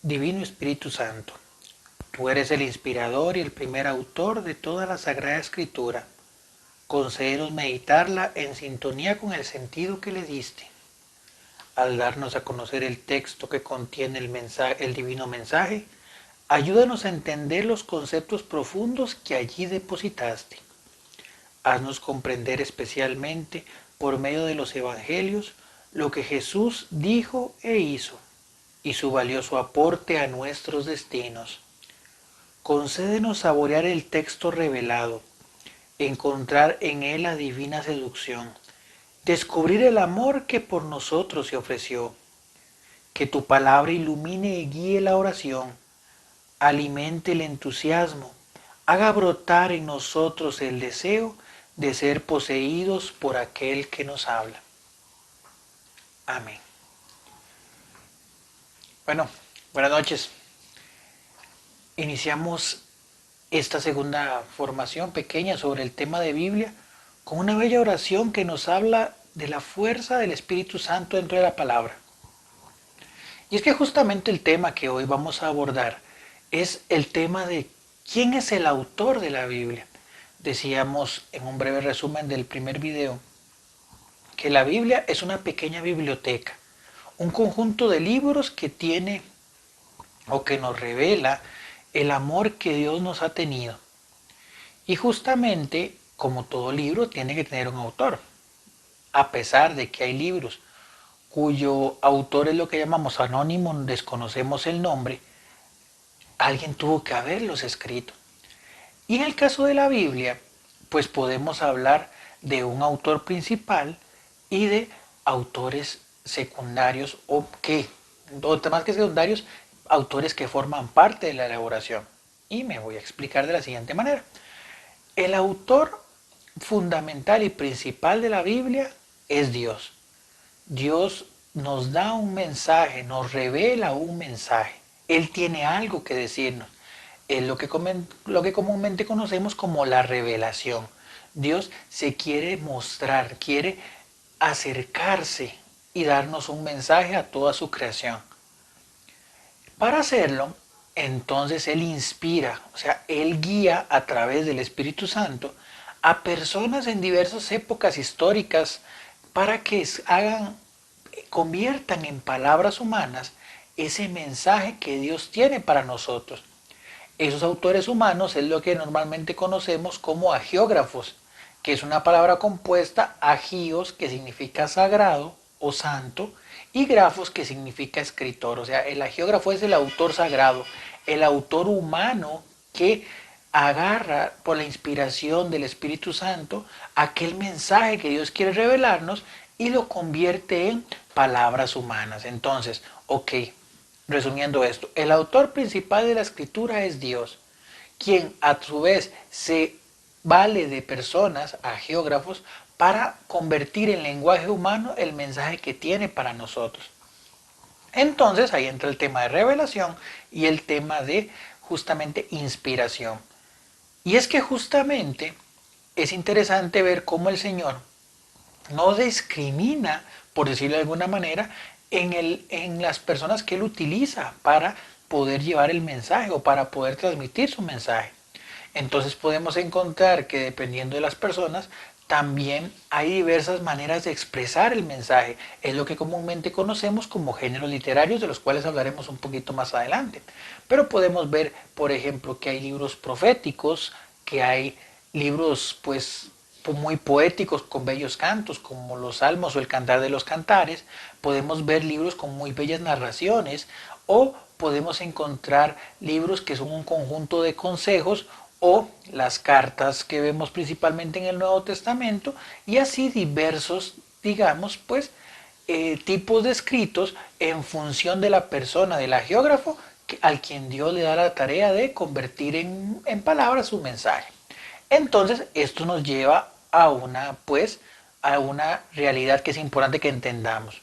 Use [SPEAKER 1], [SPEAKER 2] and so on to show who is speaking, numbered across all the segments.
[SPEAKER 1] Divino Espíritu Santo, tú eres el inspirador y el primer autor de toda la Sagrada Escritura. Concédenos meditarla en sintonía con el sentido que le diste. Al darnos a conocer el texto que contiene el divino mensaje, ayúdanos a entender los conceptos profundos que allí depositaste. Haznos comprender especialmente, por medio de los evangelios, lo que Jesús dijo e hizo, y su valioso aporte a nuestros destinos. Concédenos saborear el texto revelado, encontrar en él la divina seducción, descubrir el amor que por nosotros se ofreció. Que tu palabra ilumine y guíe la oración, alimente el entusiasmo, haga brotar en nosotros el deseo de ser poseídos por aquel que nos habla. Amén. Bueno, buenas noches. Iniciamos esta segunda formación pequeña sobre el tema de Biblia con una bella oración que nos habla de la fuerza del Espíritu Santo dentro de la palabra. Y es que justamente el tema que hoy vamos a abordar es el tema de quién es el autor de la Biblia. Decíamos en un breve resumen del primer video que la Biblia es una pequeña biblioteca, un conjunto de libros que tiene o que nos revela el amor que Dios nos ha tenido. Y justamente, como todo libro, tiene que tener un autor. A pesar de que hay libros cuyo autor es lo que llamamos anónimo, desconocemos el nombre, alguien tuvo que haberlos escrito. Y en el caso de la Biblia, pues podemos hablar de un autor principal y de autores secundarios o más que secundarios, autores que forman parte de la elaboración. Y me voy a explicar de la siguiente manera. El autor fundamental y principal de la Biblia es Dios. Dios nos da un mensaje, nos revela un mensaje. Él tiene algo que decirnos. Es lo que comúnmente conocemos como la revelación. Dios se quiere mostrar, quiere acercarse y darnos un mensaje a toda su creación. Para hacerlo, entonces Él inspira, o sea, Él guía a través del Espíritu Santo a personas en diversas épocas históricas para que conviertan en palabras humanas ese mensaje que Dios tiene para nosotros. Esos autores humanos es lo que normalmente conocemos como agiógrafos, que es una palabra compuesta agios, que significa sagrado o santo, y grafos, que significa escritor. O sea, el agiógrafo es el autor sagrado, el autor humano que agarra por la inspiración del Espíritu Santo aquel mensaje que Dios quiere revelarnos y lo convierte en palabras humanas. Entonces, ok, resumiendo esto, el autor principal de la escritura es Dios, quien a su vez se vale de personas, a geógrafos, para convertir en lenguaje humano el mensaje que tiene para nosotros. Entonces ahí entra el tema de revelación y el tema de justamente inspiración. Y es que justamente es interesante ver cómo el Señor no discrimina, por decirlo de alguna manera, en las personas que Él utiliza para poder llevar el mensaje o para poder transmitir su mensaje. Entonces podemos encontrar que dependiendo de las personas, también hay diversas maneras de expresar el mensaje. Es lo que comúnmente conocemos como géneros literarios, de los cuales hablaremos un poquito más adelante. Pero podemos ver, por ejemplo, que hay libros proféticos, que hay libros pues muy poéticos con bellos cantos, como los Salmos o el Cantar de los Cantares. Podemos ver libros con muy bellas narraciones o podemos encontrar libros que son un conjunto de consejos o las cartas que vemos principalmente en el Nuevo Testamento y así diversos, digamos, pues tipos de escritos en función de la persona, del geógrafo, al quien Dios le da la tarea de convertir en palabras su mensaje. Entonces, esto nos lleva a a una realidad que es importante que entendamos.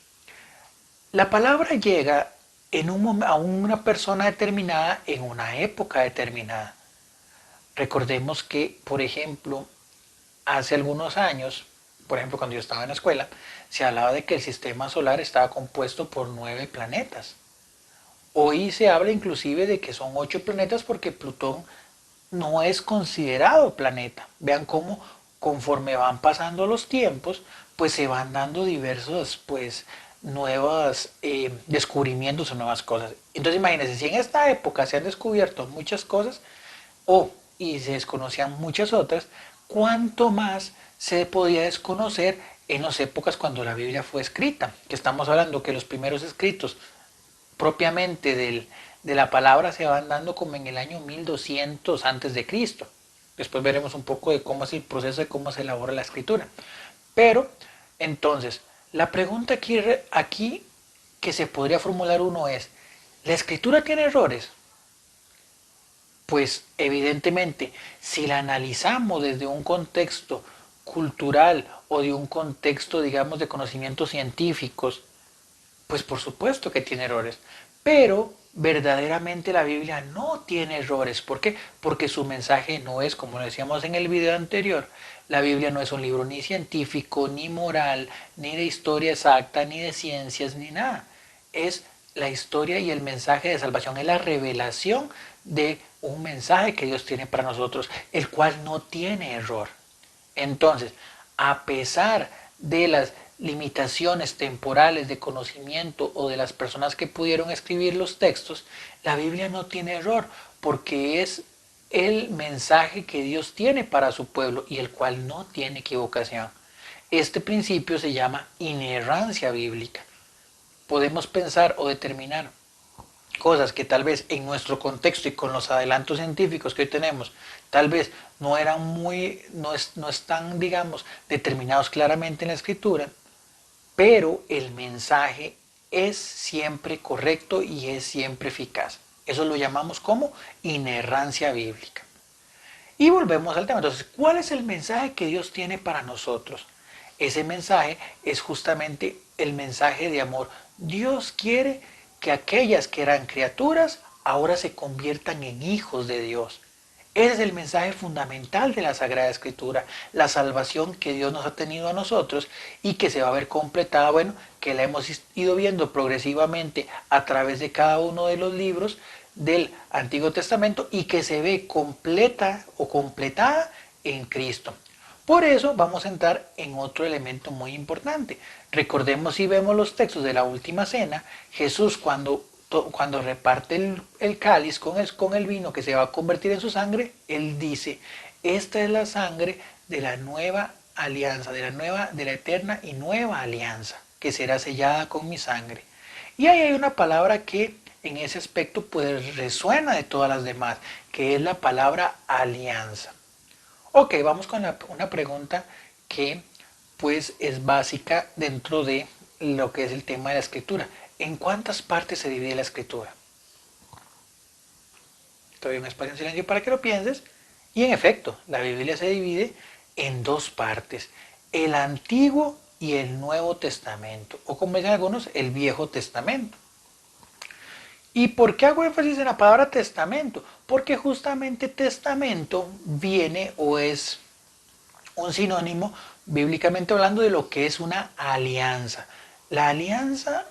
[SPEAKER 1] La palabra llega a una persona determinada en una época determinada. Recordemos que, por ejemplo, hace algunos años, por ejemplo, cuando yo estaba en la escuela, se hablaba de que el sistema solar estaba compuesto por 9 planetas. Hoy se habla inclusive de que son 8 planetas porque Plutón no es considerado planeta. Vean cómo conforme van pasando los tiempos, pues se van dando diversos, pues, nuevos descubrimientos o nuevas cosas. Entonces imagínense, si en esta época se han descubierto muchas cosas, y se desconocían muchas otras, ¿cuánto más se podía desconocer en las épocas cuando la Biblia fue escrita? Que estamos hablando que los primeros escritos propiamente de la palabra se van dando como en el año 1200 antes de Cristo. Después veremos un poco de cómo es el proceso de cómo se elabora la escritura. Pero, entonces, la pregunta aquí que se podría formular uno es, ¿la escritura tiene errores? Pues evidentemente, si la analizamos desde un contexto cultural o de un contexto, digamos, de conocimientos científicos, pues por supuesto que tiene errores. Pero verdaderamente la Biblia no tiene errores. ¿Por qué? Porque su mensaje no es, como lo decíamos en el video anterior, la Biblia no es un libro ni científico, ni moral, ni de historia exacta, ni de ciencias, ni nada. Es la historia y el mensaje de salvación, es la revelación de un mensaje que Dios tiene para nosotros, el cual no tiene error. Entonces, a pesar de las limitaciones temporales de conocimiento o de las personas que pudieron escribir los textos, la Biblia no tiene error porque es el mensaje que Dios tiene para su pueblo y el cual no tiene equivocación. Este principio se llama inerrancia bíblica. Podemos pensar o determinar cosas que tal vez en nuestro contexto y con los adelantos científicos que hoy tenemos, tal vez no eran no están, digamos, determinados claramente en la escritura, pero el mensaje es siempre correcto y es siempre eficaz. Eso lo llamamos como inerrancia bíblica. Y volvemos al tema. Entonces, ¿cuál es el mensaje que Dios tiene para nosotros? Ese mensaje es justamente el mensaje de amor. Dios quiere que aquellas que eran criaturas ahora se conviertan en hijos de Dios. Ese es el mensaje fundamental de la Sagrada Escritura, la salvación que Dios nos ha tenido a nosotros y que se va a ver completada, bueno, que la hemos ido viendo progresivamente a través de cada uno de los libros del Antiguo Testamento y que se ve completa o completada en Cristo. Por eso vamos a entrar en otro elemento muy importante. Recordemos si vemos los textos de la última cena, Jesús cuando reparte el cáliz con el vino que se va a convertir en su sangre, él dice, esta es la sangre de la nueva alianza, de la eterna y nueva alianza, que será sellada con mi sangre. Y ahí hay una palabra que en ese aspecto pues resuena de todas las demás, que es la palabra alianza. Ok, vamos con una pregunta que pues es básica dentro de lo que es el tema de la escritura. ¿En cuántas partes se divide la escritura? Te doy un espacio en silencio para que lo pienses. Y en efecto, la Biblia se divide en dos partes, el Antiguo y el Nuevo Testamento, o como dicen algunos, el Viejo Testamento. ¿Y por qué hago énfasis en la palabra testamento? Porque justamente testamento viene o es un sinónimo, bíblicamente hablando, de lo que es una alianza. La alianza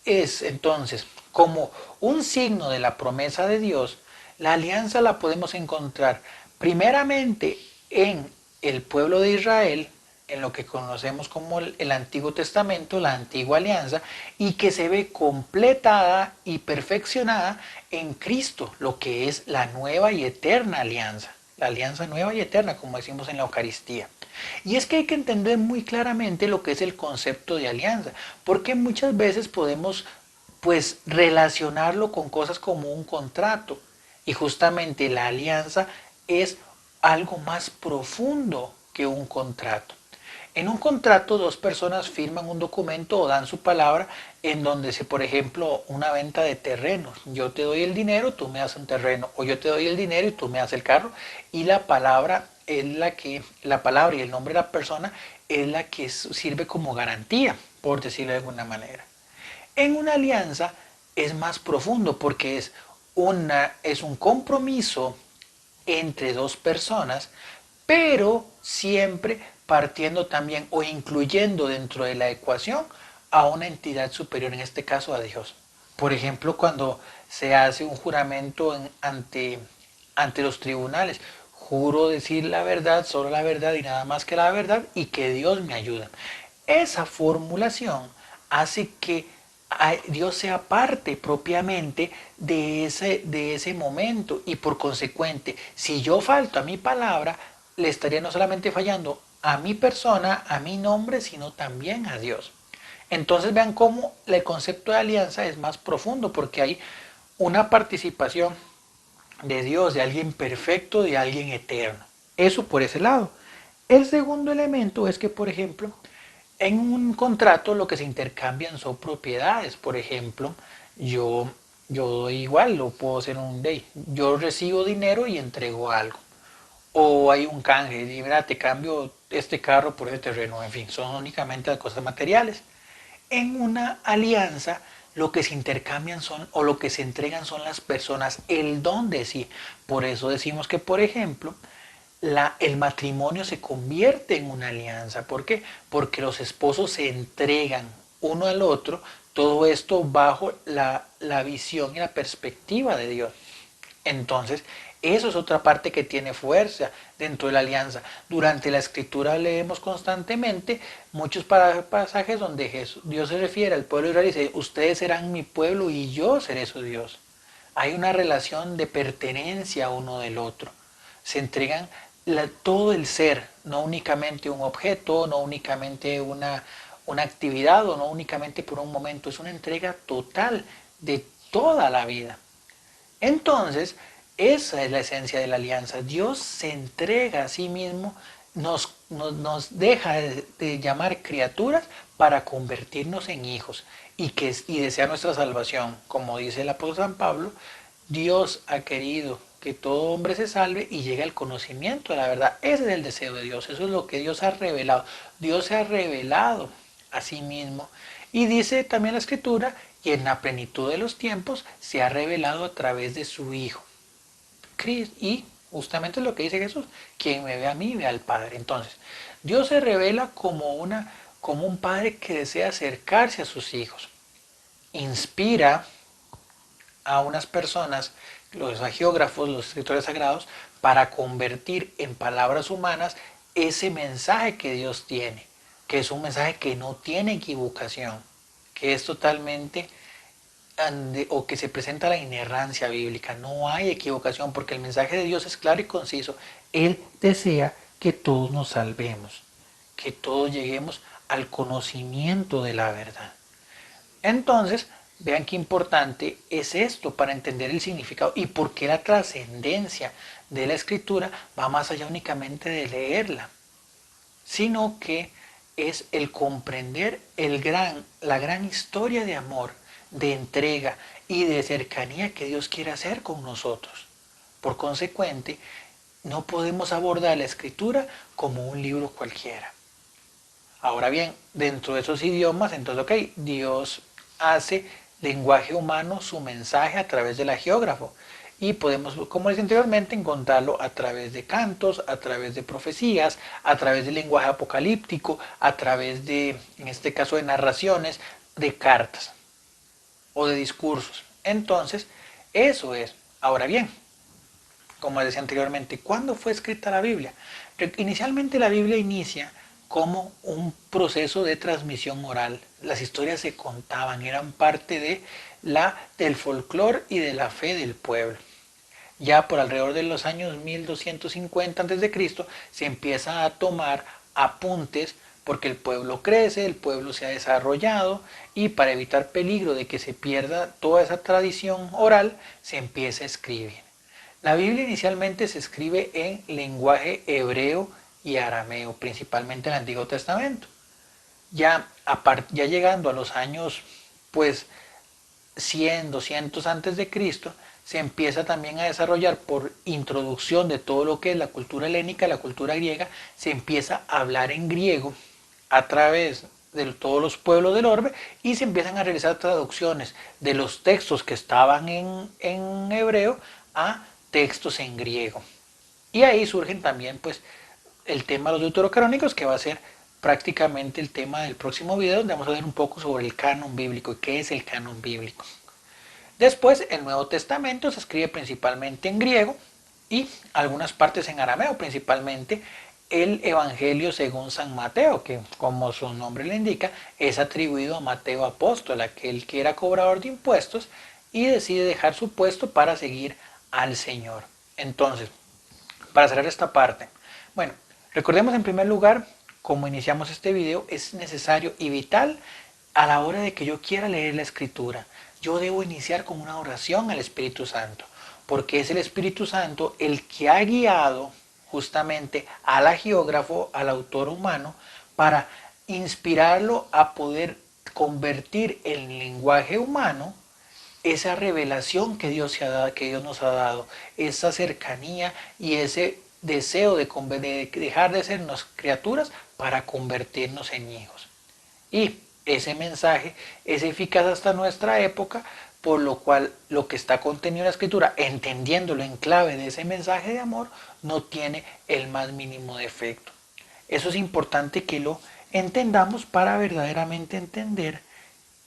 [SPEAKER 1] es entonces como un signo de la promesa de Dios. La alianza la podemos encontrar primeramente en el pueblo de Israel, en lo que conocemos como el Antiguo Testamento, la antigua alianza, y que se ve completada y perfeccionada en Cristo, lo que es la nueva y eterna alianza, la alianza nueva y eterna, como decimos en la Eucaristía. Y es que hay que entender muy claramente lo que es el concepto de alianza, porque muchas veces podemos pues relacionarlo con cosas como un contrato, y justamente la alianza es algo más profundo que un contrato. En un contrato, dos personas firman un documento o dan su palabra en donde se, por ejemplo, una venta de terrenos. Yo te doy el dinero, tú me das un terreno, o yo te doy el dinero y tú me das el carro. Y la palabra es la palabra y el nombre de la persona es la que sirve como garantía, por decirlo de alguna manera. En una alianza es más profundo porque es un compromiso entre dos personas, pero siempre partiendo también o incluyendo dentro de la ecuación a una entidad superior, en este caso a Dios. Por ejemplo, cuando se hace un juramento ante los tribunales, juro decir la verdad, solo la verdad y nada más que la verdad y que Dios me ayuda. Esa formulación hace que Dios sea parte propiamente de ese momento y por consecuente, si yo falto a mi palabra, le estaría no solamente fallando a mi persona, a mi nombre, sino también a Dios. Entonces vean cómo el concepto de alianza es más profundo porque hay una participación de Dios, de alguien perfecto, de alguien eterno. Eso por ese lado. El segundo elemento es que, por ejemplo, en un contrato lo que se intercambian son propiedades. Por ejemplo, yo, yo doy igual, lo puedo hacer un day. Yo recibo dinero y entrego algo. O hay un canje, y mira, te cambio este carro por este terreno. En fin, son únicamente las cosas materiales. En una alianza lo que se intercambian son o lo que se entregan son las personas, el don de sí. Por eso decimos que, por ejemplo, el matrimonio se convierte en una alianza. ¿Por qué? Porque los esposos se entregan uno al otro, todo esto bajo la visión y la perspectiva de Dios. Entonces, eso es otra parte que tiene fuerza dentro de la alianza. Durante la escritura leemos constantemente muchos pasajes donde Dios se refiere al pueblo de Israel y dice, ustedes serán mi pueblo y yo seré su Dios. Hay una relación de pertenencia uno del otro. Se entregan todo el ser, no únicamente un objeto, no únicamente una actividad o no únicamente por un momento, es una entrega total de toda la vida. Entonces, esa es la esencia de la alianza. Dios se entrega a sí mismo, nos deja de llamar criaturas para convertirnos en hijos y desea nuestra salvación. Como dice el apóstol San Pablo, Dios ha querido que todo hombre se salve y llegue al conocimiento de la verdad. Ese es el deseo de Dios, eso es lo que Dios ha revelado. Dios se ha revelado a sí mismo. Y dice también la escritura, y en la plenitud de los tiempos se ha revelado a través de su Hijo. Y justamente lo que dice Jesús, quien me ve a mí ve al Padre. Entonces, Dios se revela como un padre que desea acercarse a sus hijos. Inspira a unas personas, los agiógrafos, los escritores sagrados, para convertir en palabras humanas ese mensaje que Dios tiene, que es un mensaje que no tiene equivocación, que es totalmente o que se presenta la inerrancia bíblica. No hay equivocación porque el mensaje de Dios es claro y conciso. Él desea que todos nos salvemos, que todos lleguemos al conocimiento de la verdad. Entonces, vean qué importante es esto para entender el significado y por qué la trascendencia de la escritura va más allá únicamente de leerla, sino que es el comprender la gran historia de amor, de entrega y de cercanía que Dios quiere hacer con nosotros. Por consecuente, no podemos abordar la escritura como un libro cualquiera. Ahora bien, dentro de esos idiomas, entonces, ok, Dios hace lenguaje humano su mensaje a través del agiógrafo. Y podemos, como les anteriormente, encontrarlo a través de cantos, a través de profecías, a través del lenguaje apocalíptico, a través de, en este caso, de narraciones, de cartas o de discursos. Entonces, eso es. Ahora bien, como decía anteriormente, ¿cuándo fue escrita la Biblia? Inicialmente la Biblia inicia como un proceso de transmisión oral. Las historias se contaban, eran parte del folclore y de la fe del pueblo. Ya por alrededor de los años 1250 a.C. se empieza a tomar apuntes porque el pueblo crece, el pueblo se ha desarrollado y para evitar peligro de que se pierda toda esa tradición oral, se empieza a escribir. La Biblia inicialmente se escribe en lenguaje hebreo y arameo, principalmente en el Antiguo Testamento. Ya llegando a los años pues 100, 200 antes de Cristo, se empieza también a desarrollar por introducción de todo lo que es la cultura helénica, la cultura griega, se empieza a hablar en griego a través de todos los pueblos del orbe y se empiezan a realizar traducciones de los textos que estaban en hebreo a textos en griego. Y ahí surgen también pues el tema de los deuterocanónicos, que va a ser prácticamente el tema del próximo video, donde vamos a ver un poco sobre el canon bíblico y qué es el canon bíblico. Después, el Nuevo Testamento se escribe principalmente en griego y algunas partes en arameo, principalmente el Evangelio según San Mateo, que como su nombre le indica, es atribuido a Mateo apóstol, aquel que era cobrador de impuestos y decide dejar su puesto para seguir al Señor. Entonces, para cerrar esta parte, bueno, recordemos en primer lugar, como iniciamos este video, es necesario y vital a la hora de que yo quiera leer la escritura. Yo debo iniciar con una oración al Espíritu Santo, porque es el Espíritu Santo el que ha guiado justamente al agiógrafo, al autor humano, para inspirarlo a poder convertir en lenguaje humano esa revelación que Dios, que Dios nos ha dado, esa cercanía y ese deseo de dejar de ser unas criaturas para convertirnos en hijos. Y ese mensaje es eficaz hasta nuestra época, por lo cual lo que está contenido en la escritura, entendiéndolo en clave de ese mensaje de amor, no tiene el más mínimo defecto. Eso es importante que lo entendamos para verdaderamente entender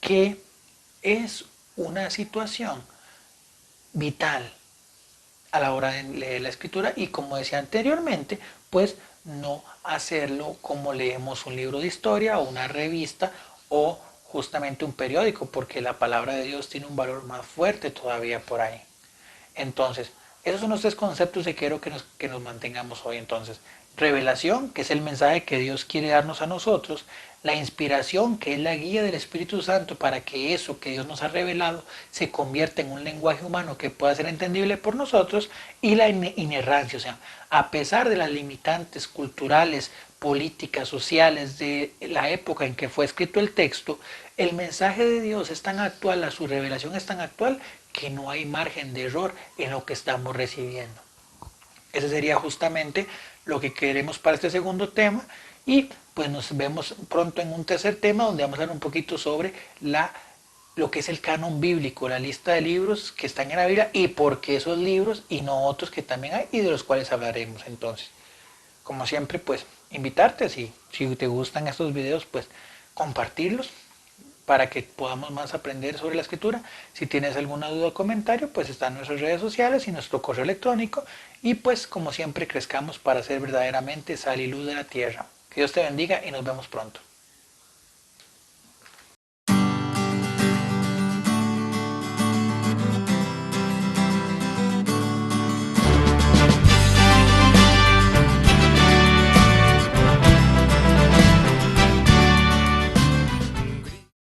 [SPEAKER 1] que es una situación vital a la hora de leer la escritura y como decía anteriormente, pues no hacerlo como leemos un libro de historia o una revista o justamente un periódico, porque la palabra de Dios tiene un valor más fuerte todavía por ahí. Entonces, esos son los tres conceptos que quiero que nos mantengamos hoy. Entonces, revelación, que es el mensaje que Dios quiere darnos a nosotros, la inspiración, que es la guía del Espíritu Santo para que eso que Dios nos ha revelado se convierta en un lenguaje humano que pueda ser entendible por nosotros, y la inerrancia, o sea, a pesar de las limitantes culturales, políticas, sociales de la época en que fue escrito el texto, el mensaje de Dios es tan actual, su revelación es tan actual que no hay margen de error en lo que estamos recibiendo. Ese sería justamente lo que queremos para este segundo tema y pues nos vemos pronto en un tercer tema donde vamos a hablar un poquito sobre lo que es el canon bíblico, la lista de libros que están en la Biblia y por qué esos libros y no otros que también hay y de los cuales hablaremos entonces. Como siempre, pues invitarte, si te gustan estos videos, pues compartirlos para que podamos más aprender sobre la escritura. Si tienes alguna duda o comentario, pues están nuestras redes sociales y nuestro correo electrónico. Y pues como siempre crezcamos para ser verdaderamente sal y luz de la tierra. Que Dios te bendiga y nos vemos pronto.